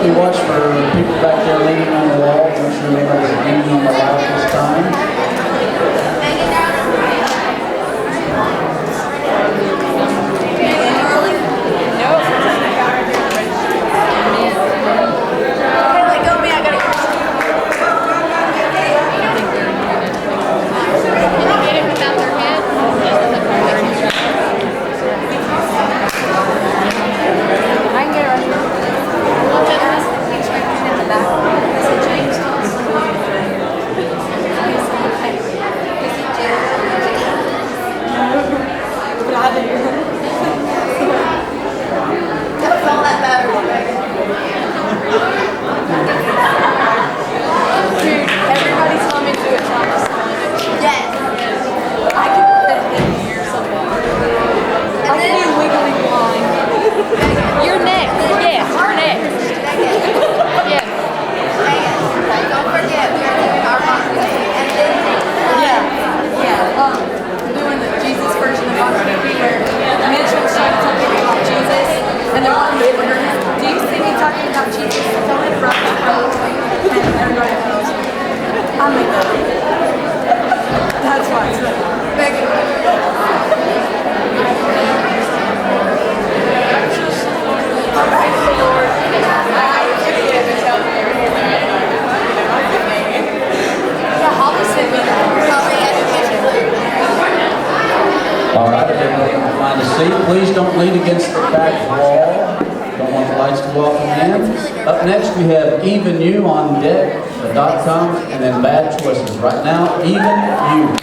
Let me watch for people back there leaning on the wall. Make sure nobody's leaning on the wall this time. Please don't lean against the back wall. Don't want the lights to go off in. Up next we have Even You on deck, the .com, and then Bad Choices. Right now, Even You.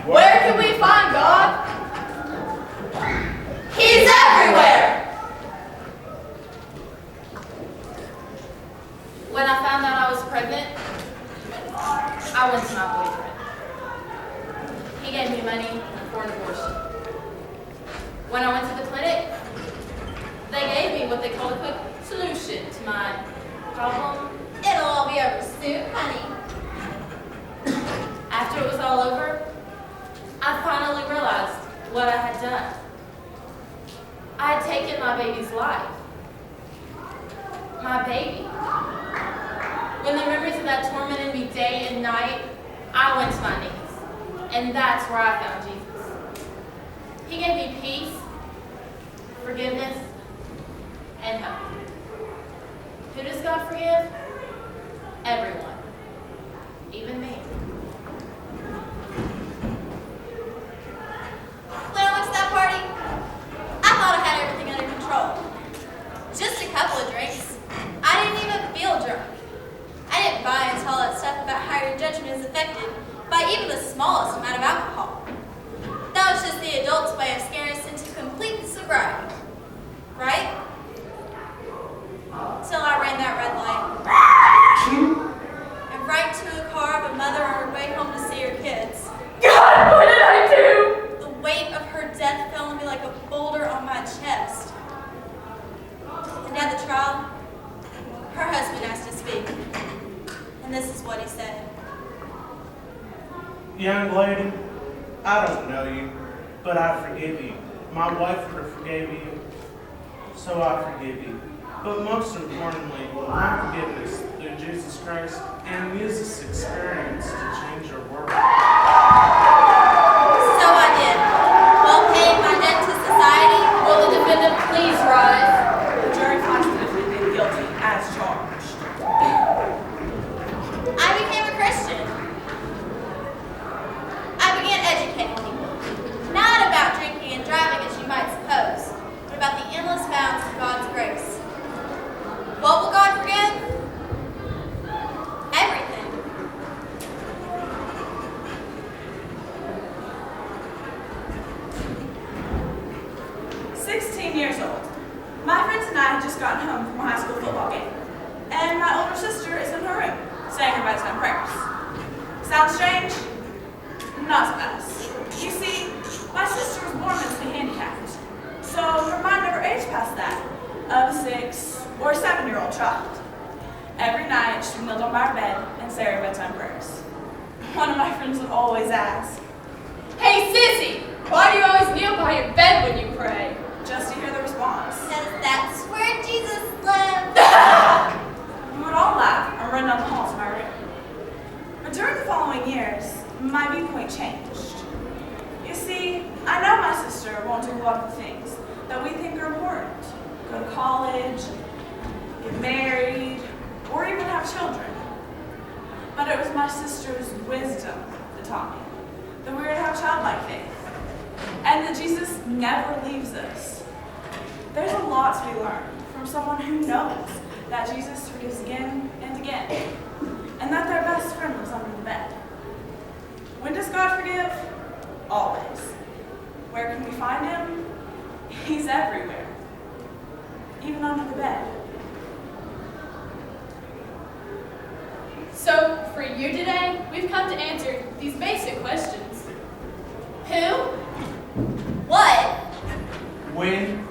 Where can we find God? He's everywhere! When I found out I was pregnant, I went to my boyfriend. He gave me money for an abortion. When I went to the clinic, they gave me what they call a quick solution to my problem. It'll all be over soon, honey. After it was all over, I finally realized what I had done. I had taken my baby's life. My baby. When the memories of that tormented me day and night, I went to my knees. And that's where I found Jesus. He gave me peace, forgiveness, and hope. Who does God forgive? Everyone. Even me. When I went to that party, I thought I had everything under control. Just a couple of drinks. I didn't even feel drunk. I didn't buy into all that stuff about how your judgment is affected by even the smallest amount of alcohol. That was just the adult's way of scaring us into complete sobriety. Right? Till I ran that red light. And right to a car of a mother on her way home to see her kids. God, what did I do? The weight of her death fell on me like a boulder on my chest. And at the trial, her husband asked to speak. And this is what he said. Young lady, I don't know you, but I forgive you. My wife forgave you, so I forgive you. But most importantly, my forgiveness through Jesus Christ, and use this experience to change your world. So I did. While paying my debt to society, Will the defendant please rise? The jury finds the defendant guilty as charged. I became a Christian. I began educating people. Not about drinking and driving as you might suppose, but about the endless bounds of God's grace. What will God forgive? Everything. house. Sounds strange? Not to us. You see, my sister was born mentally handicapped, so her mind never aged past that of a 6 or 7-year-old child. Every night, she knelt on my bed and say her bedtime prayers. One of my friends would always ask, Hey, sissy, why do you always kneel by your bed when you pray? just to hear the response. Because that's where Jesus lived. We would all laugh and run down the hall to my room. But during the following years, my viewpoint changed. You see, I know my sister won't do a lot of the things that we think are important. Go to college, get married, or even have children. But it was my sister's wisdom that taught me that we are to have childlike faith, and that Jesus never leaves us. There's a lot to be learned from someone who knows that Jesus forgives again and again, and that their best friend lives under the bed. When does God forgive? Always. Where can we find him? He's everywhere, even under the bed. So, for you today, we've come to answer these basic questions. Who? What? When